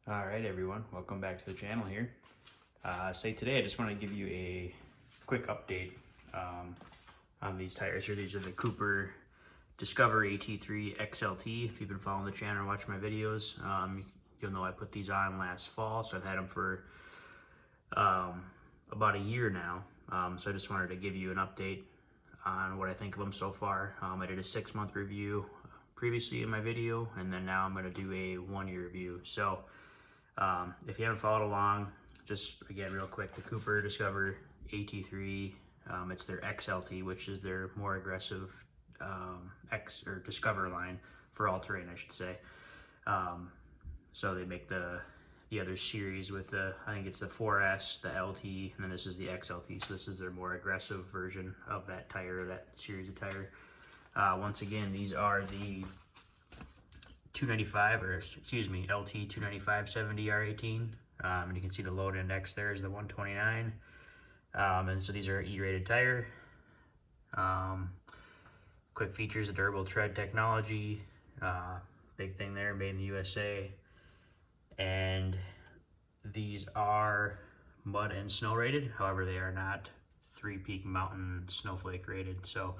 All right, everyone, welcome back to the channel here. Today I just want to give you a quick update on these tires here. These are the Cooper Discover AT3 XLT. If you've been following the channel or watching my videos, you'll know I put these on last fall, so I've had them for about a year now. So I just wanted to give you an update on what I think of them so far. I did a 6-month review previously in my video, and then now I'm going to do a 1-year review. So if you haven't followed along, just again real quick, the Cooper Discover AT3, it's their XLT, which is their more aggressive Discover line for all terrain, I should say. So they make the other series with I think it's the 4S, the LT, and then this is the XLT. So this is their more aggressive version of that tire, that series of tire. Once again, these are the 295, or excuse me, LT 295/70 R18, and you can see the load index there is the 129, and so these are E-rated tire. Quick features: the durable tread technology, big thing there, made in the USA, and these are mud and snow rated. However, they are not 3-peak mountain snowflake rated. So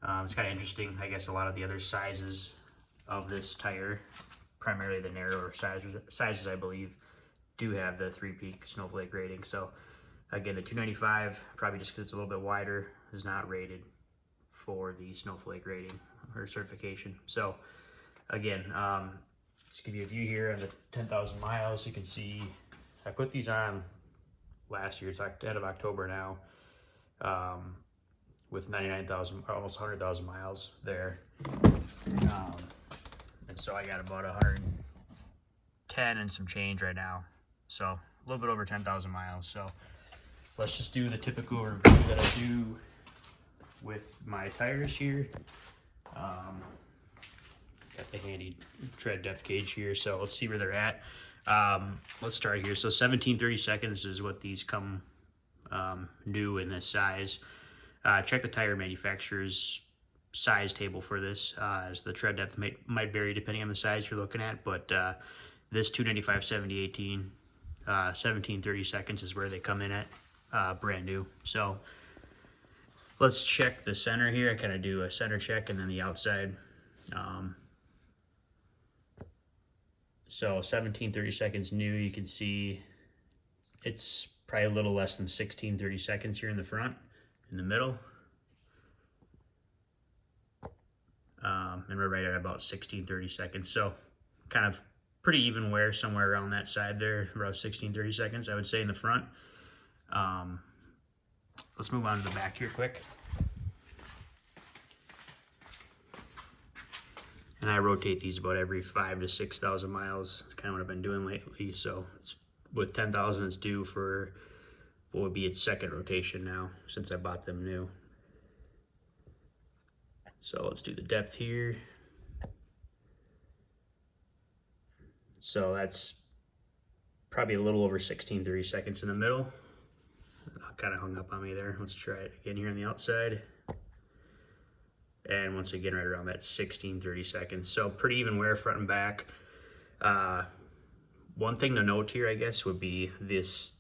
it's kind of interesting. I guess a lot of the other sizes of this tire, primarily the narrower sizes I believe, do have the 3-peak snowflake rating. So again, the 295, probably just because it's a little bit wider, is not rated for the snowflake rating or certification. So again, just give you a view here on the 10,000 miles. You can see I put these on last year. It's end of October now, with 99,000, almost 100,000 miles there. And so I got about 110 and some change right now. So a little bit over 10,000 miles. So let's just do the typical review that I do with my tires here. Got the handy tread depth gauge here. So let's see where they're at. Let's start here. So 17-30 seconds is what these come new in this size. Check the tire manufacturer's size table for this, as the tread depth might vary depending on the size you're looking at, but this 295/70/18, 17-30 seconds is where they come in at, brand new. So let's check the center here. I kind of do a center check and then the outside. So 17-30 seconds new, you can see it's probably a little less than 16-30 seconds here in the front, in the middle. And we're right at about 16-30 seconds. So kind of pretty even wear somewhere around that side there, about 16-30 seconds, I would say, in the front. Let's move on to the back here quick. And I rotate these about every 5,000 to 6,000 miles. It's kind of what I've been doing lately. So with 10,000, it's due for what would be its second rotation now, since I bought them new. So let's do the depth here. So that's probably a little over 16-30 seconds in the middle. Kind of hung up on me there. Let's try it again here on the outside. And once again, right around that 16-30 seconds. So pretty even wear front and back. One thing to note here, I guess, would be this.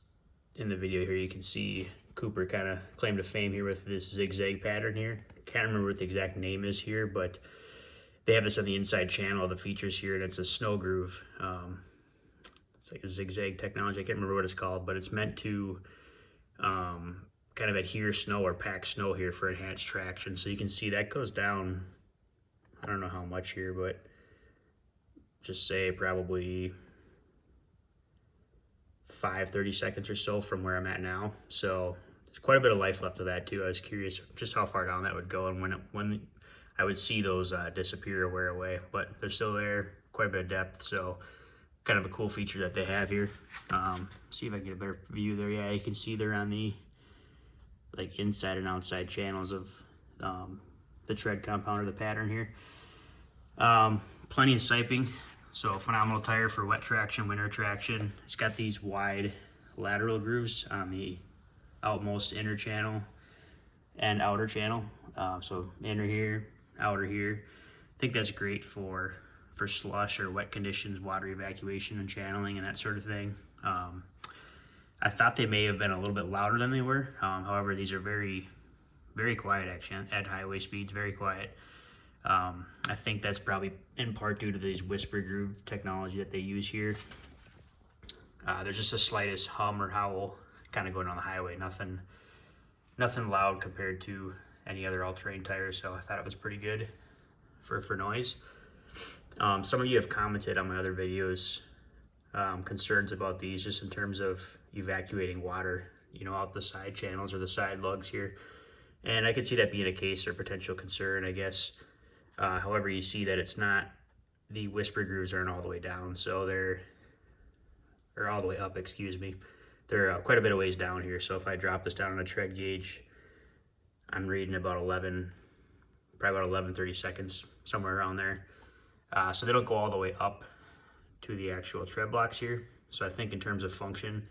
In the video here, you can see Cooper kind of claim to fame here with this zigzag pattern here. Can't remember what the exact name is here, but they have this on the inside channel of the features here, and it's a snow groove. It's like a zigzag technology. I can't remember what it's called, but it's meant to kind of adhere snow or pack snow here for enhanced traction. So you can see that goes down, I don't know how much here, but just say probably 30 seconds or so from where I'm at now. So there's quite a bit of life left of that too. I was curious just how far down that would go and when I would see those disappear or wear away, but they're still there, quite a bit of depth. So kind of a cool feature that they have here. See if I can get a better view there. Yeah, you can see they're on the like inside and outside channels of the tread compound or the pattern here. Plenty of siping. So phenomenal tire for wet traction, winter traction. It's got these wide lateral grooves on the outmost inner channel and outer channel. So inner here, outer here. I think that's great for for slush or wet conditions, water evacuation and channeling and that sort of thing. I thought they may have been a little bit louder than they were. However, these are very, very quiet actually at highway speeds, very quiet. I think that's probably in part due to these whisper groove technology that they use here. There's just the slightest hum or howl kind of going on the highway, nothing loud compared to any other all-terrain tires, so I thought it was pretty good for noise. Some of you have commented on my other videos concerns about these just in terms of evacuating water, you know, out the side channels or the side lugs here, and I could see that being a case or potential concern, I guess. However, you see that it's not, the whisper grooves aren't all the way down, so they're, or all the way up, excuse me. They're quite a bit of ways down here, so if I drop this down on a tread gauge, I'm reading about 11, probably about 11-30 seconds, somewhere around there. So they don't go all the way up to the actual tread blocks here. So I think in terms of function,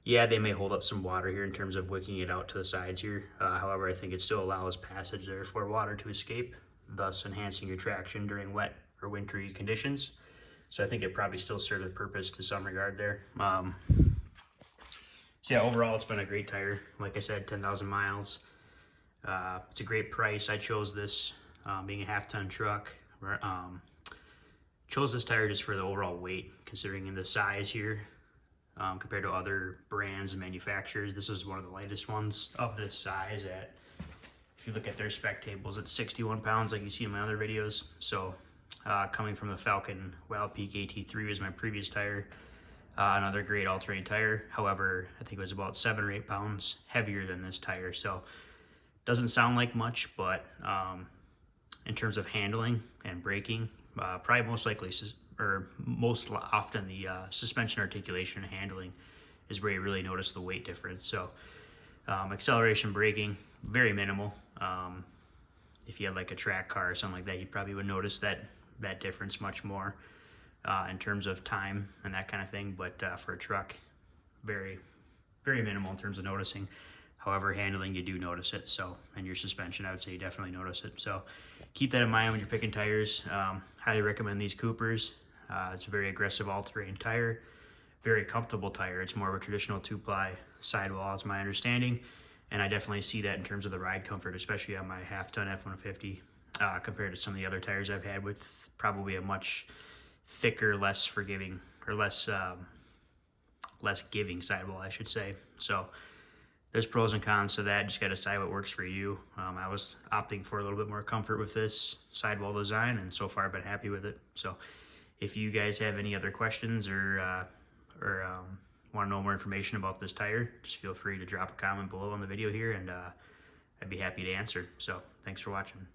yeah, they may hold up some water here in terms of wicking it out to the sides here. However, I think it still allows passage there for water to escape, thus enhancing your traction during wet or wintry conditions. So I think it probably still serves a purpose to some regard there. So yeah, overall, it's been a great tire. Like I said, 10,000 miles. It's a great price. I chose this being a half-ton truck. Chose this tire just for the overall weight, considering in the size here compared to other brands and manufacturers. This is one of the lightest ones of this size. If you look at their spec tables, it's 61 pounds like you see in my other videos. So coming from the Falcon Wild Peak AT3 was my previous tire. Another great all-terrain tire. However, I think it was about 7 or 8 pounds heavier than this tire. So doesn't sound like much, but in terms of handling and braking, probably most likely, or most often, the suspension articulation and handling is where you really notice the weight difference. So acceleration, braking, very minimal. If you had like a track car or something like that, you probably would notice that difference much more in terms of time and that kind of thing. But for a truck, very, very minimal in terms of noticing. However, handling, you do notice it. So, and your suspension, I would say you definitely notice it. So keep that in mind when you're picking tires. Highly recommend these Coopers. It's a very aggressive all-terrain tire, very comfortable tire. It's more of a traditional 2-ply sidewall, is my understanding. And I definitely see that in terms of the ride comfort, especially on my half-ton F-150, compared to some of the other tires I've had with probably a much thicker, less forgiving, or less giving sidewall, I should say. So there's pros and cons to that. Just got to decide what works for you. I was opting for a little bit more comfort with this sidewall design, and so far I've been happy with it. So if you guys have any other questions or want to know more information about this tire, just feel free to drop a comment below on the video here, and I'd be happy to answer. So thanks for watching.